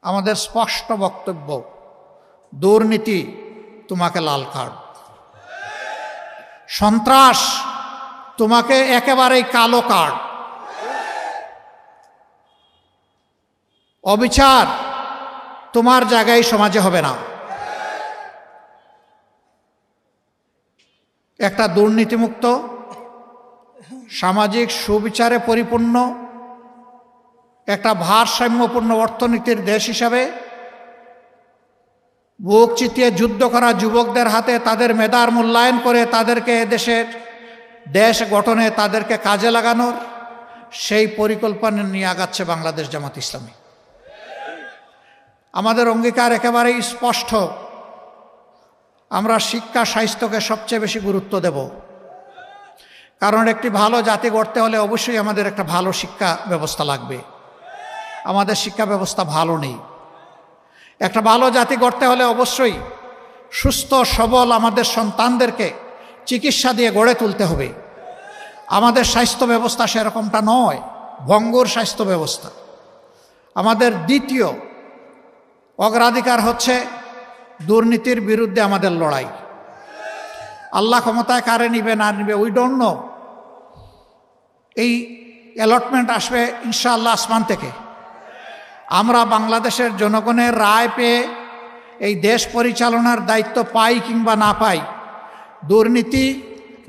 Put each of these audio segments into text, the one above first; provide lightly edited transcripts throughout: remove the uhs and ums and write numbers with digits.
আমাদের স্পষ্ট বক্তব্য, দুর্নীতি তোমাকে লাল কার্ড, সন্ত্রাস তোমাকে একেবারেই কালো কার্ড, অবিচার তোমার জায়গায় সমাজে হবে না। একটা দুর্নীতিমুক্ত, সামাজিক সুবিচারে পরিপূর্ণ, একটা ভারসাম্যপূর্ণ অর্থনীতির দেশ হিসাবে বুক চিতিয়ে যুদ্ধ করা যুবকদের হাতে তাদের মেধার মূল্যায়ন করে তাদেরকে দেশ গঠনে তাদেরকে কাজে লাগানোর সেই পরিকল্পনা নিয়ে আগাচ্ছে বাংলাদেশ জামাত ইসলামী। আমাদের অঙ্গীকার একেবারেই স্পষ্ট, আমরা শিক্ষা স্বাস্থ্যকে সবচেয়ে বেশি গুরুত্ব দেব। কারণ একটি ভালো জাতি গড়তে হলে অবশ্যই আমাদের একটা ভালো শিক্ষা ব্যবস্থা লাগবে। আমাদের শিক্ষা ব্যবস্থা ভালো নেই। একটা ভালো জাতি গড়তে হলে অবশ্যই সুস্থ সবল আমাদের সন্তানদেরকে চিকিৎসা দিয়ে গড়ে তুলতে হবে। আমাদের স্বাস্থ্য ব্যবস্থা সেরকমটা নয়, ভঙ্গুর স্বাস্থ্য ব্যবস্থা। আমাদের দ্বিতীয় অগ্রাধিকার হচ্ছে দুর্নীতির বিরুদ্ধে আমাদের লড়াই। আল্লাহ ক্ষমতায় কারে নিবে না নিবে উই ডোন্ট নো। এই অ্যালটমেন্ট আসবে ইনশাআল্লাহ আসমান থেকে। আমরা বাংলাদেশের জনগণের রায় পেয়ে এই দেশ পরিচালনার দায়িত্ব পাই কিংবা না পাই, দুর্নীতি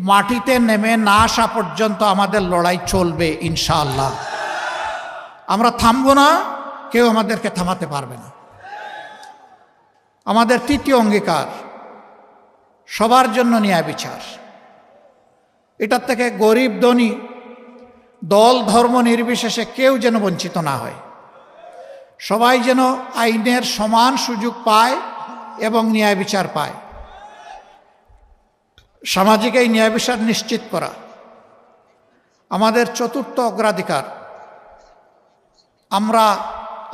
মাটিতে নেমে না আসা পর্যন্ত আমাদের লড়াই চলবে ইনশাআল্লাহ। আমরা থামব না, কেউ আমাদেরকে থামাতে পারবে না। আমাদের তৃতীয় অঙ্গীকার, সবার জন্য ন্যায় বিচার। এটার থেকে গরিব ধনী দল ধর্ম নির্বিশেষে কেউ যেন বঞ্চিত না হয়। সবাই যেন আইনের সমান সুযোগ পায় এবং ন্যায় বিচার পায়। সামাজিক এই ন্যায় বিচার নিশ্চিত করা আমাদের চতুর্থ অগ্রাধিকার। আমরা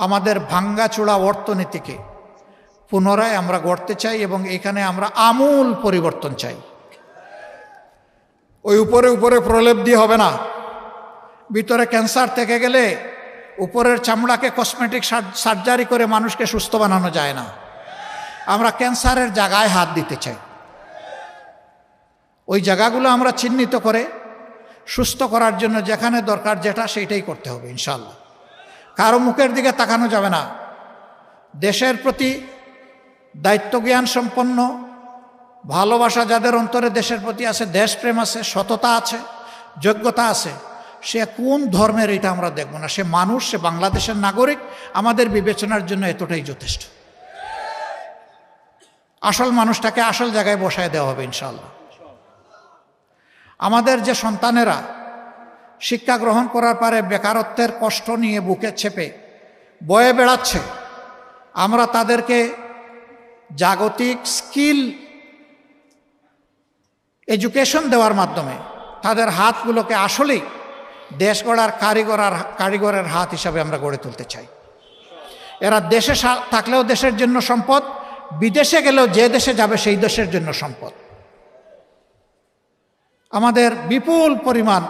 আমাদের ভাঙ্গাচোড়া অর্থনীতিকে পুনরায় আমরা গড়তে চাই এবং এখানে আমরা আমূল পরিবর্তন চাই। ওই উপরে উপরে প্রলেপ দিয়ে হবে না। ভিতরে ক্যান্সার থেকে গেলে উপরের চামড়াকে কসমেটিক সার্জারি করে মানুষকে সুস্থ বানানো যায় না। আমরা ক্যান্সারের জায়গায় হাত দিতে চাই। ওই জায়গাগুলো আমরা চিহ্নিত করে সুস্থ করার জন্য যেখানে দরকার যেটা সেইটাই করতে হবে ইনশাআল্লাহ। কারো মুখের দিকে তাকানো যাবে না। দেশের প্রতি দায়িত্বজ্ঞান সম্পন্ন, ভালোবাসা যাদের অন্তরে দেশের প্রতি আছে, দেশপ্রেম আছে, সততা আছে, যোগ্যতা আছে, সে কোন ধর্মের এটা আমরা দেখব না। সে মানুষ, সে বাংলাদেশের নাগরিক, আমাদের বিবেচনার জন্য এতটাই যথেষ্ট। আসল মানুষটাকে আসল জায়গায় বসায় দেওয়া হবে ইনশাআল্লাহ। আমাদের যে সন্তানেরা শিক্ষা গ্রহণ করার পরে বেকারত্বের কষ্ট নিয়ে বুকে চেপে বয়ে বেড়াচ্ছে, আমরা তাদেরকে জাগতিক স্কিল এডুকেশন দেওয়ার মাধ্যমে তাদের হাতগুলোকে আসলেই দেশ গড়ার কারিগরের হাত হিসাবে আমরা গড়ে তুলতে চাই। এরা দেশে থাকলেও দেশের জন্য সম্পদ, বিদেশে গেলেও যে দেশে যাবে সেই দেশের জন্য সম্পদ। আমাদের বিপুল পরিমাণ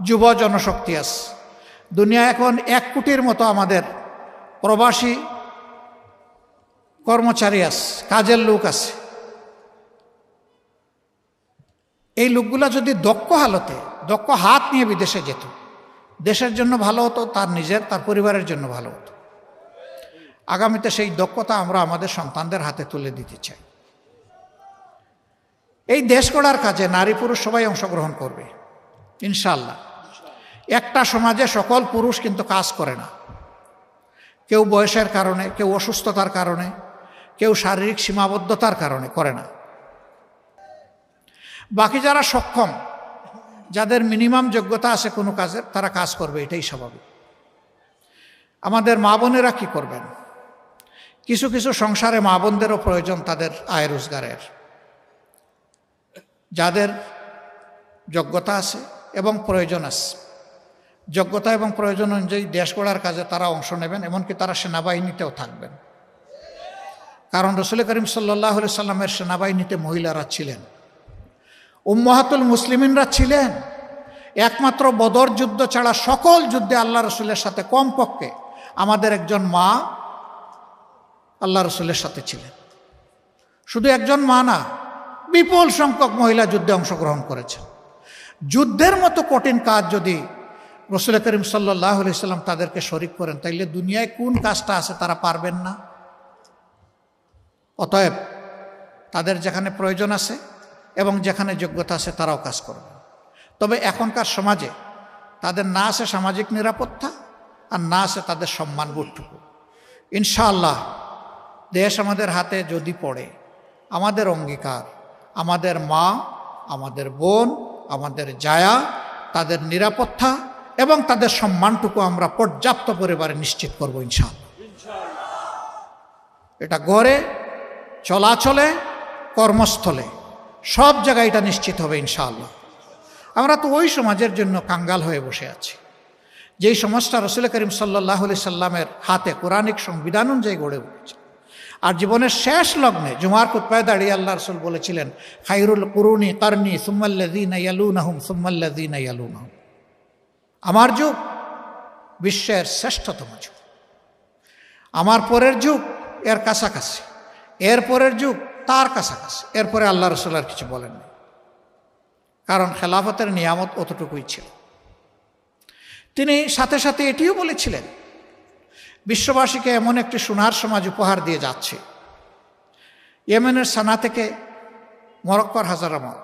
যুব জনশক্তি আছে। দুনিয়া এখন 1 কোটির মতো আমাদের প্রবাসী কর্মচারী আছে, কাজের লোক আছে। এই লোকগুলা যদি দক্ষ হাত নিয়ে বিদেশে যেত, দেশের জন্য ভালো হতো, তার নিজের তার পরিবারের জন্য ভালো হতো। আগামীতে সেই দক্ষতা আমরা আমাদের সন্তানদের হাতে তুলে দিতে চাই। এই দেশ গড়ার কাজে নারী পুরুষ সবাই অংশগ্রহণ করবে ইনশাআল্লাহ। একটা সমাজে সকল পুরুষ কিন্তু কাজ করে না। কেউ বয়সের কারণে, কেউ অসুস্থতার কারণে, কেউ শারীরিক সীমাবদ্ধতার কারণে করে না। বাকি যারা সক্ষম, যাদের মিনিমাম যোগ্যতা আছে কোনো কাজের, তারা কাজ করবে, এটাই স্বাভাবিক। আমাদের মা বোনেরা কী করবেন? কিছু কিছু সংসারে মা বোনদেরও প্রয়োজন তাদের আয় রোজগারের। যাদের যোগ্যতা আছে এবং প্রয়োজন আছে, যোগ্যতা এবং প্রয়োজন অনুযায়ী দেশ গড়ার কাজে তারা অংশ নেবেন, এমনকি তারা সেনাবাহিনীতেও থাকবেন। কারণ রাসূল করিম সাল্লাল্লাহু আলাইহি সাল্লামের সেনাবাহিনীতে মহিলারা ছিলেন, উম্মাহাতুল মুসলিমিনরা ছিলেন। একমাত্র বদর যুদ্ধ ছাড়া সকল যুদ্ধে আল্লাহ রসুলের সাথে কমপক্ষে আমাদের একজন মা আল্লাহ রসুলের সাথে ছিলেন। শুধু একজন মা না, বিপুল সংখ্যক মহিলা যুদ্ধে অংশগ্রহণ করেছেন। যুদ্ধের মতো কঠিন কাজ যদি রসুল করিম সাল্লাল্লাহু আলাইহি সাল্লাম তাদেরকে শরিক করেন, তাইলে দুনিয়ায় কোন কাজটা আছে তারা পারবেন না? অতএব তাদের যেখানে প্রয়োজন আছে এবং যেখানে যোগ্যতা আছে তারাও কাজ করবে। তবে এখনকার সমাজে তাদের না আছে সামাজিক নিরাপত্তা, আর না আছে তাদের সম্মানবোধটুকু। ইনশাআল্লাহ দেশ আমাদের হাতে যদি পড়ে, আমাদের অঙ্গীকার, আমাদের মা, আমাদের বোন, আমাদের জায়া, তাদের নিরাপত্তা এবং তাদের সম্মানটুকু আমরা পর্যাপ্ত পরিবারে নিশ্চিত করব ইনশাআল্লাহ। এটা ঘরে, চলাচলে, কর্মস্থলে, সব জায়গায় এটা নিশ্চিত হবে ইনশাআল্লাহ। আমরা তো ওই সমাজের জন্য কাঙ্গাল হয়ে বসে আছি যেই সমাজটা রসুল করিম সাল্লাল্লাহু আলাইহি সাল্লামের হাতে কোরআনিক সংবিধান অনুযায়ী গড়ে উঠেছে। আর জীবনের শেষ লগ্নে জুমার খুতবায় দাঁড়িয়ে আল্লাহ রসুল বলেছিলেন, খায়রুল কুরুনি কারনি সুম্মাল্লাযীনা ইয়ালুনাহুম সুম্মাল্লাযীনা ইয়ালুনাহুম। আমার যুগ বিশ্বের শ্রেষ্ঠতম যুগ, আমার পরের যুগ এর কাছাকাছি, এর পরের যুগ তার কাছাকাছি, এরপরে আল্লাহ রসুল আর কিছু বলেননি, কারণ খেলাফতের নিয়ামত অতটুকুই ছিল। তিনি সাথে সাথে এটিও বলেছিলেন, বিশ্ববাসীকে এমন একটি সোনার সমাজ উপহার দিয়ে যাচ্ছে। ইয়েমেনের সানা থেকে মরক্কোর হাজারামাত,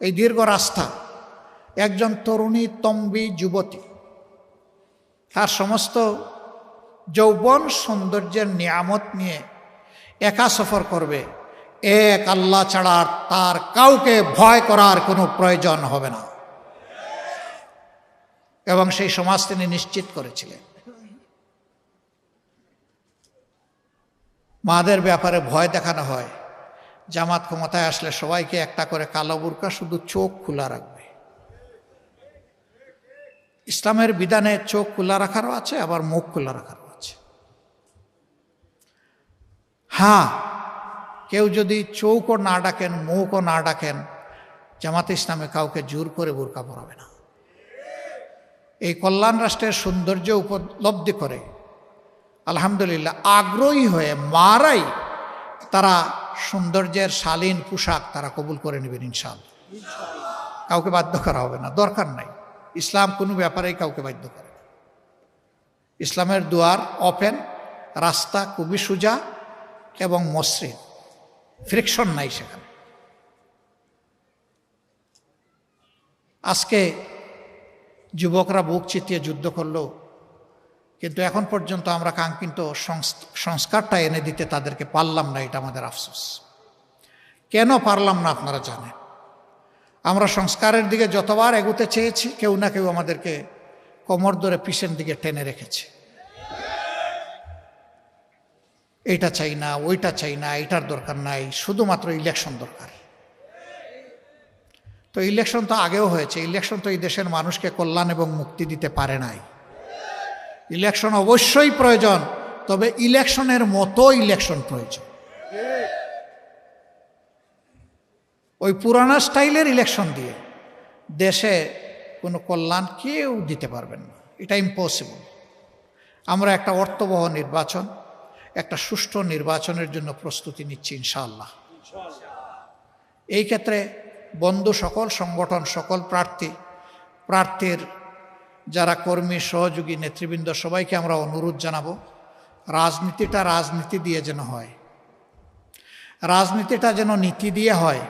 এই দীর্ঘ রাস্তা, একজন তরুণী তম্বী যুবতী তার সমস্ত যৌবন সৌন্দর্যের নিয়ামত নিয়ে একা সফর করবে। এক আল্লাহ ছাড়া তার কাউকে ভয় করার কোনো প্রয়োজন হবে না, এবং সেই সমাজ তিনি নিশ্চিত করেছিলেন। মাদের ব্যাপারে ভয় দেখানো হয়, জামাত ক্ষমতায় আসলে সবাইকে একটা করে কালো বুরকা, শুধু চোখ খোলা রাখবে। ইসলামের বিধানে চোখ খোলা রাখারও আছে, আবার মুখ খোলা রাখারও আছে। হ্যাঁ, কেউ যদি চোখও না ডাকেন, মুখও না ডাকেন, জামাতে ইসলামে কাউকে জোর করে বুরকা পরাবে না। এই কল্যাণ রাষ্ট্রের সৌন্দর্য উপলব্ধি করে আলহামদুলিল্লাহ আগ্রহী হয়ে মারাই তারা সৌন্দর্যের শালীন পোশাক তারা কবুল করে নেবেন ইনশাআল্লাহ। কাউকে বাধ্য করা হবে না, দরকার নাই। ইসলাম কোনো ব্যাপারেই কাউকে বাধ্য করে না। ইসলামের দুয়ার ওপেন, রাস্তা খুবই সোজা এবং মসৃণ, ফ্রিকশন নাই সেখানে। আজকে যুবকরা বুক চিতিয়ে যুদ্ধ করলো, কিন্তু এখন পর্যন্ত আমরা কাঙ্ক্ষিত সংস্কারটা এনে দিতে তাদেরকে পারলাম না। এটা আমাদের আফসোস। কেন পারলাম না আপনারা জানেন। আমরা সংস্কারের দিকে যতবার এগোতে চেয়েছি, কেউ না কেউ আমাদেরকে কোমর ধরে পিছন দিকে টেনে রেখেছে। এইটা চাই না, ওইটা চাই না, এটার দরকার নাই, শুধুমাত্র ইলেকশন দরকার। তো ইলেকশন তো আগেও হয়েছে। ইলেকশন তো এই দেশের মানুষকে কল্যাণ এবং মুক্তি দিতে পারে নাই। ইলেকশন অবশ্যই প্রয়োজন, তবে ইলেকশনের মতো ইলেকশন প্রয়োজন। ওই পুরানা স্টাইলের ইলেকশন দিয়ে দেশে কোনো কল্যাণ কেউ দিতে পারবেন না, এটা ইম্পসিবল। আমরা একটা অর্থবহ নির্বাচন, একটা সুষ্ঠু নির্বাচনের জন্য প্রস্তুতি নিচ্ছি ইনশাআল্লাহ। এই ক্ষেত্রে বন্ধু সকল সংগঠন, সকল প্রার্থীর যারা কর্মী, সহযোগী, নেতৃবৃন্দ, সবাইকে আমরা অনুরোধ জানাবো, রাজনীতিটা রাজনীতি দিয়ে যেন হয়, রাজনীতিটা যেন নীতি দিয়ে হয়।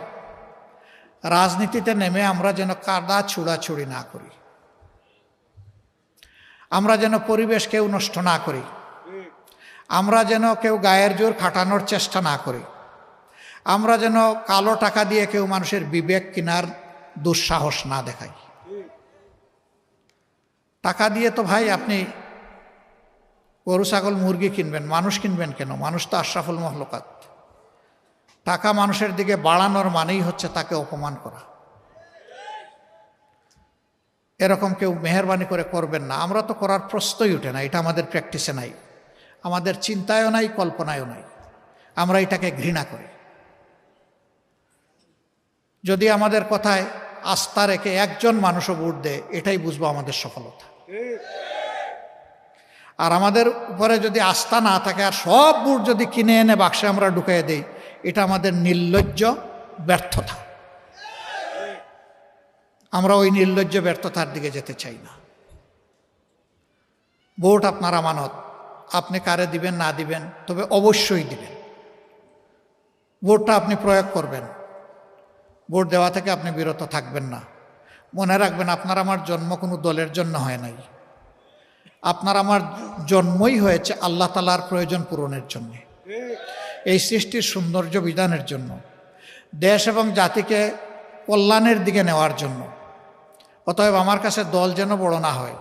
রাজনীতিতে নেমে আমরা যেন কাদা ছুড়াছুড়ি না করি, আমরা যেন পরিবেশ কেউ নষ্ট না করি, আমরা যেন কেউ গায়ের জোর খাটানোর চেষ্টা না করি, আমরা যেন কালো টাকা দিয়ে কেউ মানুষের বিবেক কেনার দুঃসাহস না দেখাই। টাকা দিয়ে তো ভাই আপনি গরু, ছাগল, মুরগি কিনবেন, মানুষ কিনবেন কেন? মানুষ তো আশরাফুল মখলুকাত। টাকা মানুষের দিকে বাড়ানোর মানেই হচ্ছে তাকে অপমান করা। এরকম কেউ মেহেরবানি করে করবেন না। আমরা তো করার প্রশ্নই উঠে না, এটা আমাদের প্র্যাকটিসে নাই, আমাদের চিন্তায়ও নাই, কল্পনায়ও নাই। আমরা এটাকে ঘৃণা করি। যদি আমাদের কথায় আস্থা রেখে একজন মানুষও ভোট দেয়, এটাই বুঝবো আমাদের সফলতা। আর আমাদের উপরে যদি আস্থা না থাকে আর সব ভোট যদি কিনে এনে বাক্সে আমরা ঢুকিয়ে দিই, এটা আমাদের নির্লজ্জ ব্যর্থতা। আমরা ওই নির্লজ্জ ব্যর্থতার দিকে যেতে চাই না। ভোট আপনার আমানত, আপনি কারে দিবেন না দিবেন, তবে অবশ্যই দিবেন। ভোটটা আপনি প্রয়োগ করবেন, ভোট দেওয়া থেকে আপনি বিরত থাকবেন না। মনে রাখবেন, আপনার আমার জন্ম কোনো দলের জন্য হয় নাই। আপনার আমার জন্মই হয়েছে আল্লাহ তাআলার প্রয়োজন পূরণের জন্য, এই সৃষ্টির সৌন্দর্য বিধানের জন্য, দেশ এবং জাতিকে কল্যাণের দিকে নেওয়ার জন্য। অতএব আমার কাছে দল যেন বড় না হয়,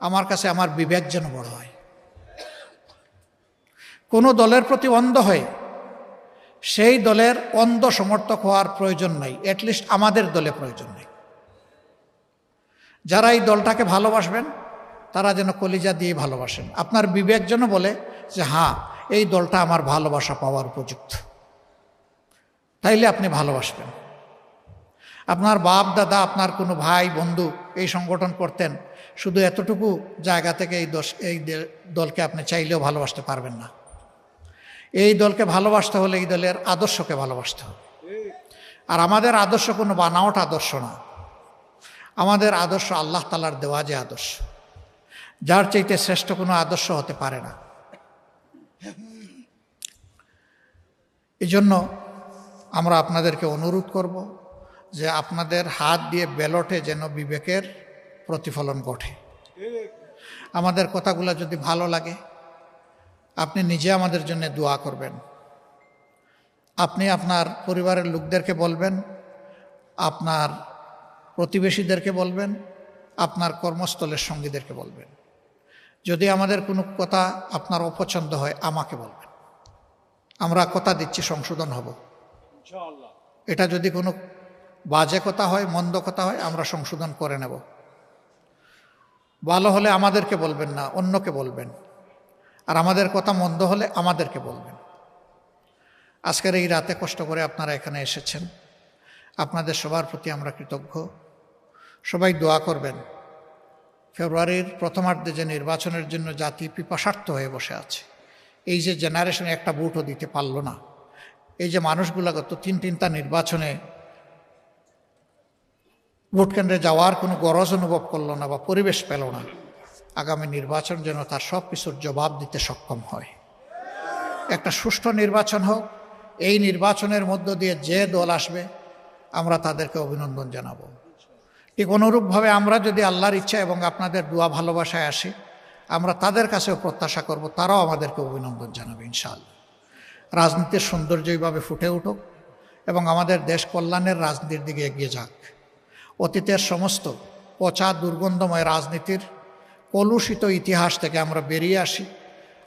আমার কাছে আমার বিবেক যেন বড় হয়। কোনো দলের প্রতি অন্ধ হয়ে সেই দলের অন্ধ সমর্থক হওয়ার প্রয়োজন নাই, অ্যাটলিস্ট আমাদের দলে প্রয়োজন নেই। যারা এই দলটাকে ভালোবাসবেন তারা যেন কলিজা দিয়ে ভালোবাসেন। আপনার বিবেক যেন বলে যে হ্যাঁ, এই দলটা আমার ভালোবাসা পাওয়ার উপযুক্ত, তাইলে আপনি ভালোবাসবেন। আপনার বাপ দাদা, আপনার কোনো ভাই বন্ধু এই সংগঠন করতেন, শুধু এতটুকু জায়গা থেকে এই দলকে আপনি চাইলেও ভালোবাসতে পারবেন না। এই দলকে ভালোবাসতে হলে এই দলের আদর্শকে ভালোবাসতে হবে। আর আমাদের আদর্শ কোনো বানাওয়াট আদর্শ না, আমাদের আদর্শ আল্লাহ তাআলার দেওয়া যে আদর্শ, যার চাইতে শ্রেষ্ঠ কোনো আদর্শ হতে পারে না। এই জন্য আমরা আপনাদেরকে অনুরোধ করব যে আপনাদের হাত দিয়ে ব্যালটে যেন বিবেকের প্রতিফলন ঘটে। আমাদের কথাগুলো যদি ভালো লাগে, আপনি নিজে আমাদের জন্য দোয়া করবেন। আপনি আপনার পরিবারের লোকদেরকে বলবেন, আপনার প্রতিবেশীদেরকে বলবেন, আপনার কর্মস্থলের সঙ্গীদেরকে বলবেন। যদি আমাদের কোনো কথা আপনার অপছন্দ হয়, আমাকে বলবেন। আমরা কথা দিচ্ছি সংশোধন হব। এটা যদি কোনো বাজে কথা হয়, মন্দ কথা হয়, আমরা সংশোধন করে নেব। ভালো হলে আমাদেরকে বলবেন না, অন্যকে বলবেন। আর আমাদের কথা মন্দ হলে আমাদেরকে বলবেন। আজকের এই রাতে কষ্ট করে আপনারা এখানে এসেছেন, আপনাদের সবার প্রতি আমরা কৃতজ্ঞ। সবাই দোয়া করবেন। ফেব্রুয়ারির প্রথমার্ধে যে নির্বাচনের জন্য জাতি পিপাসার্থ হয়ে বসে আছে, এই যে জেনারেশনে একটা ভোটও দিতে পারল না, এই যে মানুষগুলো গত তিনটা নির্বাচনে ভোট কেন্দ্রে যাওয়ার কোনো গরজ অনুভব করলো না বা পরিবেশ পেল না, আগামী নির্বাচন যেন তার সব কিছুর জবাব দিতে সক্ষম হয়। একটা সুষ্ঠু নির্বাচন হোক। এই নির্বাচনের মধ্য দিয়ে যে দল আসবে আমরা তাদেরকে অভিনন্দন জানাবো। ঠিক অনুরূপভাবে আমরা যদি আল্লাহর ইচ্ছা এবং আপনাদের দোয়া ভালোবাসায় আসি, আমরা তাদের কাছেও প্রত্যাশা করব তারাও আমাদেরকে অভিনন্দন জানাবে ইনশাআল্লাহ। রাজনীতির সৌন্দর্য এইভাবে ফুটে উঠুক এবং আমাদের দেশ কল্যাণের রাজনীতির দিকে এগিয়ে যাক। অতীতের সমস্ত পচা দুর্গন্ধময় রাজনীতির কলুষিত ইতিহাস থেকে আমরা বেরিয়ে আসি।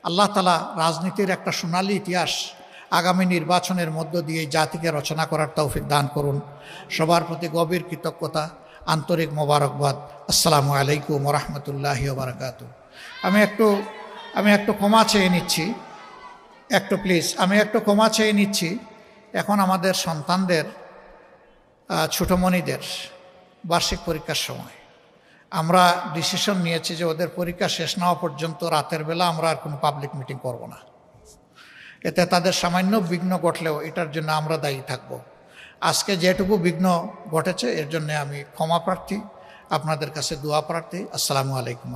আল্লাহ তাআলা রাজনীতির একটা সোনালী ইতিহাস আগামী নির্বাচনের মধ্য দিয়ে জাতিকে রচনা করার তৌফিক দান করুন। সবার প্রতি গভীর কৃতজ্ঞতা, আন্তরিক মোবারকবাদ। আসসালামু আলাইকুম ওয়া রাহমাতুল্লাহি ওয়া বারাকাতুহু। আমি একটু ক্ষমা চেয়ে নিচ্ছি, আমি একটু ক্ষমা চেয়ে নিচ্ছি। এখন আমাদের সন্তানদের, ছোটমণিদের বার্ষিক পরীক্ষার সময় আমরা ডিসিশন নিয়েছি যে ওদের পরীক্ষা শেষ না হওয়া পর্যন্ত রাতের বেলা আমরা আর কোনো পাবলিক মিটিং করব না। এতে তাদের সামান্য বিঘ্ন ঘটলেও এটার জন্য আমরা দায়ী থাকব। আজকে যেটুকু বিঘ্ন ঘটেছে এর জন্য আমি ক্ষমা প্রার্থী, আপনাদের কাছে দোয়া প্রার্থী। আসসালামু আলাইকুম।